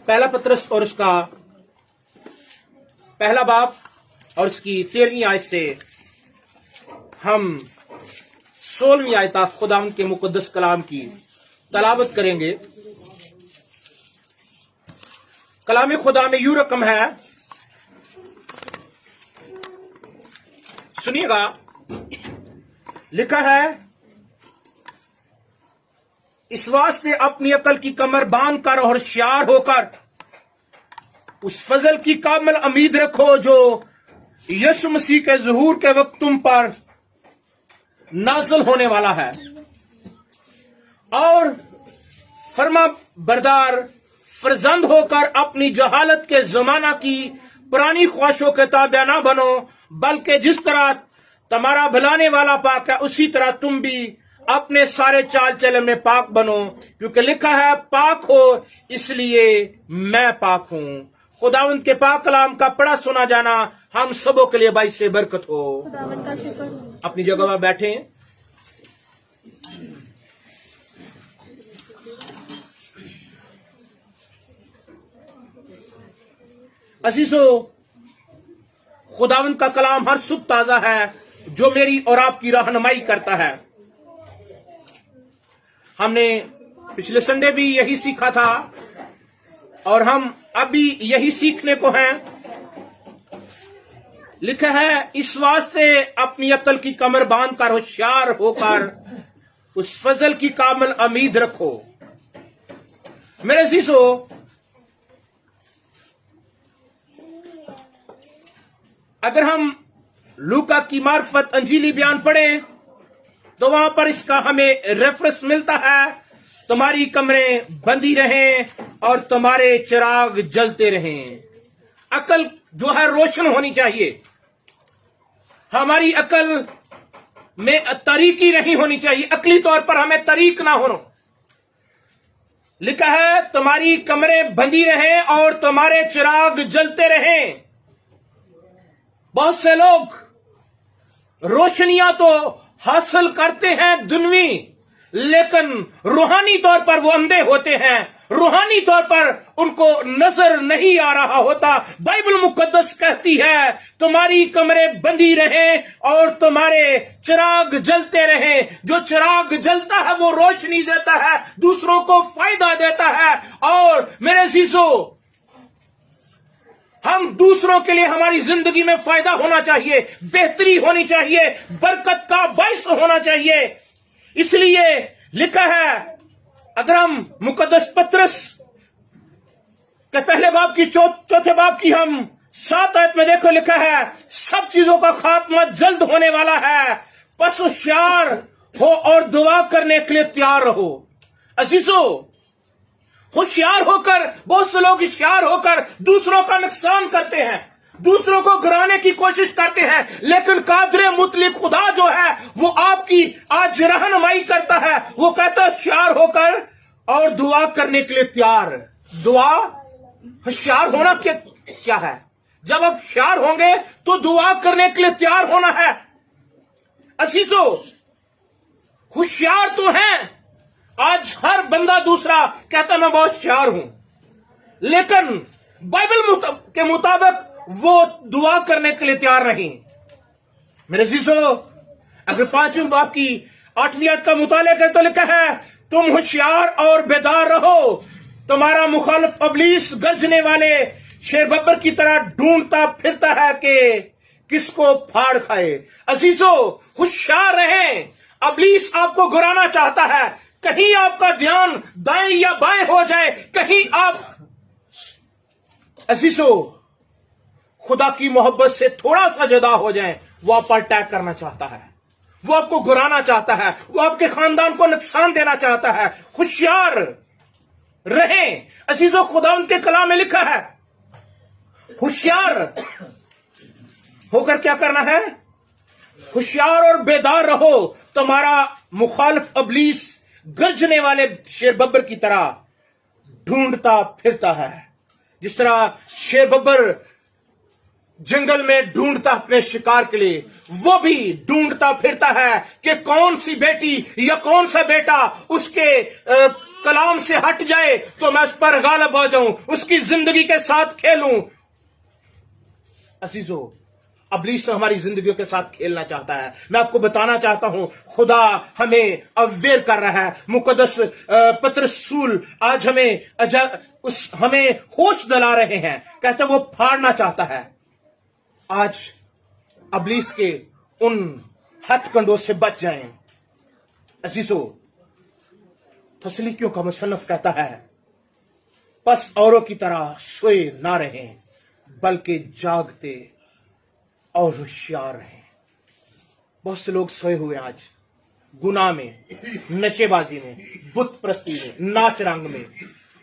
पहला पत्रस और उसका पहला बाब और उसकी 13वीं आयत से हम 16वीं आयत तक खुदावंद के मुकद्दस कलाम की तलावत करेंगे। कलाम खुदा में यूं रकम है, सुनिएगा। लिखा है, इस वास्ते अपनी अकल की कमर बांध कर और होशियार होकर उस फजल की कामिल उम्मीद रखो जो यीशु मसीह के ज़हूर के वक्त तुम पर नाज़िल होने वाला है, और फर्मा बरदार फरजंद होकर अपनी जहालत के जमाना की पुरानी ख्वाहिशों के ताबे ना बनो, बल्कि जिस तरह तुम्हारा भुलाने वाला पाक है उसी तरह तुम भी अपने सारे चाल चलन में पाक बनो, क्योंकि लिखा है पाक हो इसलिए मैं पाक हूं। खुदावंद के पाक कलाम का पढ़ा सुना जाना हम सबों के लिए बाइस से बरकत हो। खुदावंद का शुक्र हो। अपनी जगह पर बैठे। अजीजो, खुदावंद का कलाम हर सुबह ताजा है जो मेरी और आपकी रहनुमाई करता है। हमने पिछले संडे भी यही सीखा था और हम अभी यही सीखने को हैं। लिखा है, इस वास्ते अपनी अकल की कमर बांध कर होशियार होकर उस फजल की कामिल उम्मीद रखो। मेरे अजीजो, अगर हम लूका की मार्फत अंजीली बयान पढ़ें तो वहां पर इसका हमें रेफरेंस मिलता है, तुम्हारी कमरें बंदी रहें और तुम्हारे चिराग जलते रहें। अकल जो है रोशन होनी चाहिए। हमारी अकल में तरीकी नहीं होनी चाहिए, अकली तौर पर हमें तरीक ना हो। लिखा है, तुम्हारी कमरें बंदी रहें और तुम्हारे चिराग जलते रहें। बहुत से लोग रोशनियां तो हासिल करते हैं दुनवी, लेकिन रूहानी तौर पर वो अंधे होते हैं। रूहानी तौर पर उनको नजर नहीं आ रहा होता। बाइबल मुकद्दस कहती है, तुम्हारी कमरें बंदी रहें और तुम्हारे चिराग जलते रहें। जो चिराग जलता है वो रोशनी देता है, दूसरों को फायदा देता है। और मेरे अजीजों, हम दूसरों के लिए हमारी जिंदगी में फायदा होना चाहिए, बेहतरी होनी चाहिए, बरकत का बाइस होना चाहिए। इसलिए लिखा है, अगर हम मुकद्दस पत्रस के पहले बाब की चौथे बाब की हम 7 आयत में देखो, लिखा है, सब चीजों का खात्मा जल्द होने वाला है, बस होशियार हो और दुआ करने के लिए तैयार रहो। अजीजों, होशियार होकर, बहुत से लोग होशियार होकर दूसरों का नुकसान करते हैं, दूसरों को गिराने की कोशिश करते हैं, लेकिन कादरे मुतलिक खुदा जो है वो आपकी आज रहनुमाई करता है। वो कहता है होशियार होकर और दुआ करने के लिए तैयार। दुआ, होशियार होना क्या है? जब आप होशियार होंगे तो दुआ करने के लिए तैयार होना है। अजीजों, होशियार तो हैं, आज हर बंदा दूसरा कहता मैं बहुत होशियार हूं, लेकिन बाइबल के मुताबिक वो दुआ करने के लिए तैयार नहीं। मेरे अजीजों, अगर 5वें बाब की 8वीं आयत का मुताला करें तो लिखा है, तुम होशियार और बेदार रहो, तुम्हारा मुखालिफ इब्लीस गरजने वाले शेर बब्बर की तरह ढूंढता फिरता है कि किसको फाड़ खाए। अजीजों, होशियार रहें। इब्लीस आपको गिराना चाहता है, कहीं आपका ध्यान दाएं या बाएं हो जाए, कहीं आप अजीजों खुदा की मोहब्बत से थोड़ा सा जुदा हो जाएं, वो आप पर अटैक करना चाहता है, वो आपको गिराना चाहता है, वो आपके खानदान को नुकसान देना चाहता है। होशियार रहें। अजीजों, खुदावंद के कलाम में लिखा है, होशियार होकर क्या करना है? होशियार और बेदार रहो, तुम्हारा मुखालिफ इब्लीस गरजने वाले शेर बब्बर की तरह ढूंढता फिरता है। जिस तरह शेर बब्बर जंगल में ढूंढता अपने शिकार के लिए, वो भी ढूंढता फिरता है कि कौन सी बेटी या कौन सा बेटा उसके कलाम से हट जाए तो मैं उस पर गालिब हो जाऊं, उसकी जिंदगी के साथ खेलूं। अजीजो, इब्लीस हमारी जिंदगियों के साथ खेलना चाहता है। मैं आपको बताना चाहता हूं, खुदा हमें अवेयर कर रहा है। मुकद्दस पतरस रसूल आज हमें होश दिला रहे हैं। कहते वो फाड़ना चाहता है। आज इब्लीस के उन हथकंडों से बच जाएं। अजीजो, तस्लीकियों का मुसन्निफ कहता है, बस औरों की तरह सोए ना रहें, बल्कि जागते और होशियार रहें। बहुत से लोग सोए हुए आज गुनाह में, नशेबाजी में, बुत परस्ती में, नाच रंग में,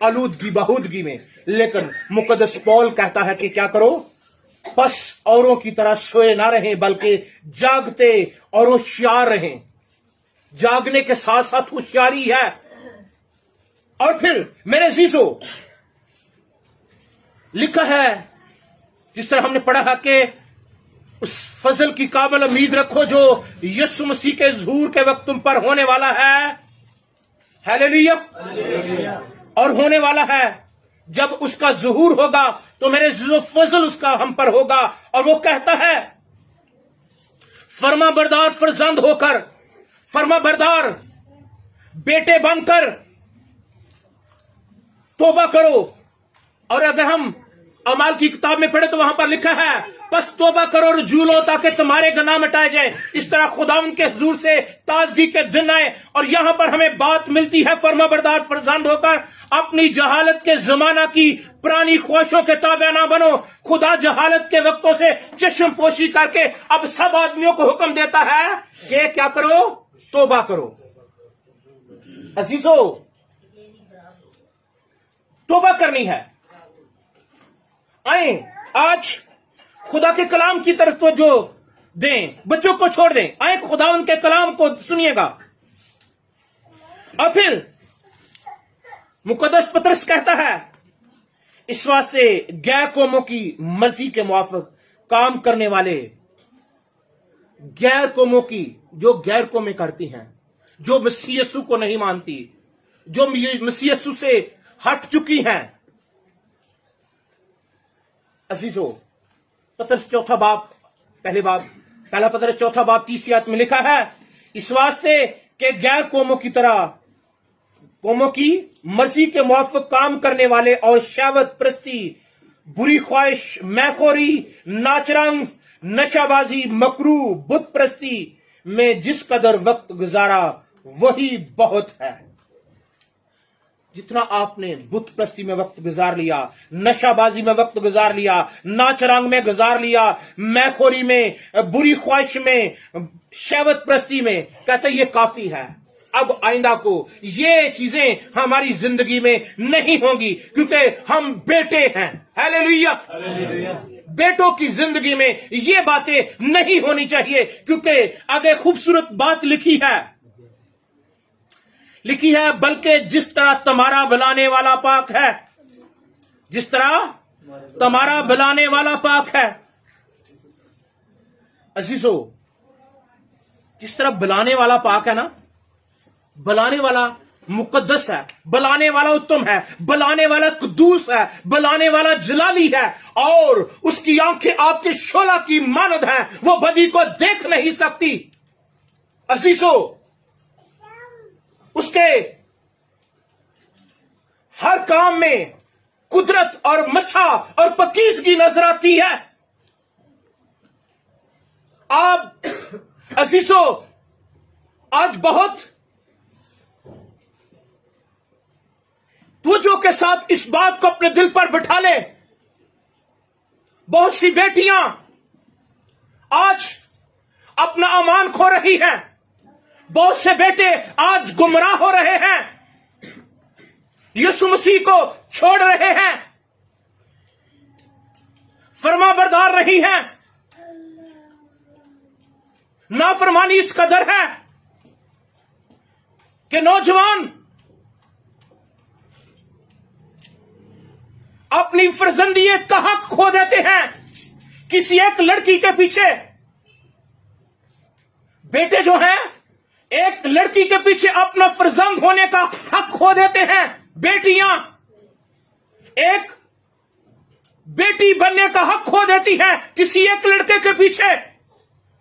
आलूदगी बहूदगी में। लेकिन मुकद्दस पौल कहता है कि क्या करो, बस औरों की तरह सोए ना रहें, बल्कि जागते और होशियार रहें। जागने के साथ साथ होशियारी है। और फिर मेरे अजीजों, लिखा है, जिस तरह हमने पढ़ा है कि उस फजल की काबिल उम्मीद रखो जो यीशु मसीह के ज़हूर के वक्त तुम पर होने वाला है। हालेलुया। और होने वाला है। जब उसका ज़हूर होगा तो मेरे अजीजों फजल उसका हम पर होगा। और वो कहता है, फर्माबरदार फरजंद होकर, फर्माबरदार बेटे बनकर तौबा करो। और अगर हम अमाल की किताब में पढ़े तो वहां पर लिखा है, बस तौबा करो, रजू लो, ताकि तुम्हारे गुनाह मिटाए जाए। इस तरह खुदावंद के हुजूर से ताजगी के दिन आए। और यहां पर हमें बात मिलती है, फर्माबरदार फरजंद होकर अपनी जहालत के जमाना की पुरानी ख्वाहिशों के ताबे ना बनो। खुदा जहालत के वक्तों से चश्म पोशी करके अब सब आदमियों को हुक्म देता है कि क्या करो, तौबा करो। अजीजो, तौबा करनी है। आए आज खुदा के कलाम की तरफ तो जो दें, बच्चों को छोड़ दें, आए खुदावंद के कलाम को सुनिएगा। और फिर मुकद्दस पतरस कहता है, इस वास्ते गैर कौमों की मर्जी के मुआफिक काम करने वाले, गैर कौमों की, जो गैर कौमें करती हैं, जो मसीह यीशु को नहीं मानती, जो मसीह यीशु से हट चुकी हैं। अजीजो, पतरस चौथा बाब, पहला पतरस चौथा बाब 30 आयत में लिखा है, इस वास्ते के गैर कौमों की तरह, कौमों की मर्जी के मुआफिक काम करने वाले और शहवत परस्ती, बुरी ख्वाहिश, मैखोरी, नाचरंग, नशाबाजी, मकरू, बुत परस्ती में जिस कदर वक्त गुजारा वही बहुत है। जितना आपने बुत परस्ती में वक्त गुजार लिया, नशाबाजी में वक्त गुजार लिया, नाचरंग में गुजार लिया, मैखोरी में, बुरी ख्वाहिश में, शहवत परस्ती में, कहते ये काफी है। अब आइंदा को ये चीजें हमारी जिंदगी में नहीं होंगी, क्योंकि हम बेटे हैं। हालेलुया। बेटों की जिंदगी में ये बातें नहीं होनी चाहिए, क्योंकि आगे खूबसूरत बात लिखी है, बल्कि जिस तरह तुम्हारा बुलाने वाला पाक है, जिस तरह तुम्हारा बुलाने वाला पाक है। अजीजो, जिस तरह बुलाने वाला पाक है ना, बुलाने वाला मुकद्दस है, बुलाने वाला उत्तम है, बुलाने वाला कुद्दूस है, बुलाने वाला जलाली है, और उसकी आंखें आपके शोला की मानद हैं, वो बदी को देख नहीं सकती। अजीजो, उसके हर काम में कुदरत और मसा और पकीज़गी नजर आती है। आप अजीजो, आज बहुत तवज्जो के साथ इस बात को अपने दिल पर बिठा ले, बहुत सी बेटियां आज अपना अमान खो रही हैं, बहुत से बेटे आज गुमराह हो रहे हैं, यीशु मसीह को छोड़ रहे हैं, फरमाबरदार रही हैं। नाफरमानी इस कदर है कि नौजवान अपनी फर्जंदियत का हक खो देते हैं किसी एक लड़की के पीछे। बेटे जो हैं ایک لڑکی کے پیچھے اپنا فرزند ہونے کا حق کھو دیتے ہیں بیٹیاں، ایک بیٹی بننے کا حق کھو دیتی ہیں کسی ایک لڑکے کے پیچھے،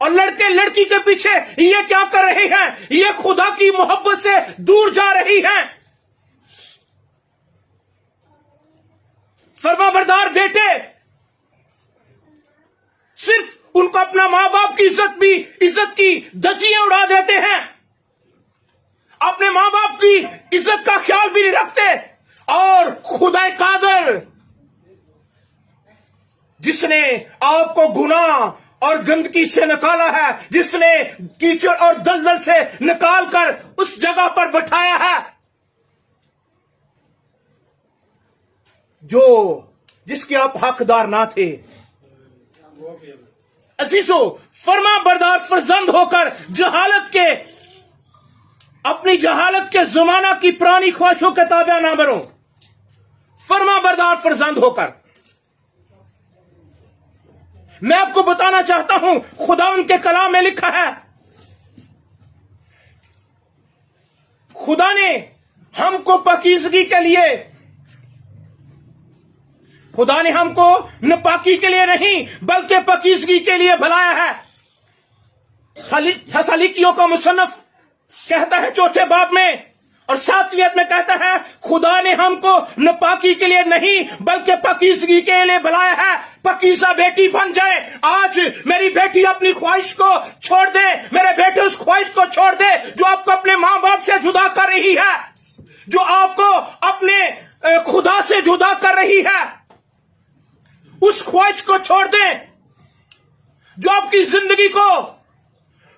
اور لڑکے لڑکی کے پیچھے یہ کیا کر رہے ہیں؟ یہ خدا کی محبت سے دور جا رہی ہیں۔ فرما بردار بیٹے صرف ان کو اپنا ماں باپ کی عزت کی دھجیاں اڑا دیتے ہیں، اپنے ماں باپ کی عزت کا خیال بھی نہیں رکھتے، اور خدا قادر جس نے آپ کو گناہ اور گندگی سے نکالا ہے، جس نے کیچڑ اور دلدل سے نکال کر اس جگہ پر بٹھایا ہے جس کے آپ حقدار نہ تھے۔ عزیزو، فرما بردار فرزند ہو کر اپنی جہالت کے زمانہ کی پرانی خواہشوں کے تابع نہ بنو۔ فرما بردار فرزند ہو کر میں آپ کو بتانا چاہتا ہوں، خدا ان کے کلام میں لکھا ہے، خدا نے ہم کو پاکیزگی کے لیے، خدا نے ہم کو ناپاکی کے لیے نہیں بلکہ پاکیزگی کے لیے بلایا ہے۔ تھسالونیکیوں کا مصنف کہتا ہے 4 باب میں اور 7 میں کہتا ہے، خدا نے ہم کو ناپاکی کے لیے نہیں بلکہ پاکیزگی کے لیے بلایا ہے۔ پاکیزہ بیٹی بن جائے۔ آج میری بیٹی اپنی خواہش کو چھوڑ دے، میرے بیٹے اس خواہش کو چھوڑ دے جو آپ کو اپنے ماں باپ سے جدا کر رہی ہے، جو آپ کو اپنے خدا سے جدا کر رہی ہے۔ اس خواہش کو چھوڑ دیں جو آپ کی زندگی کو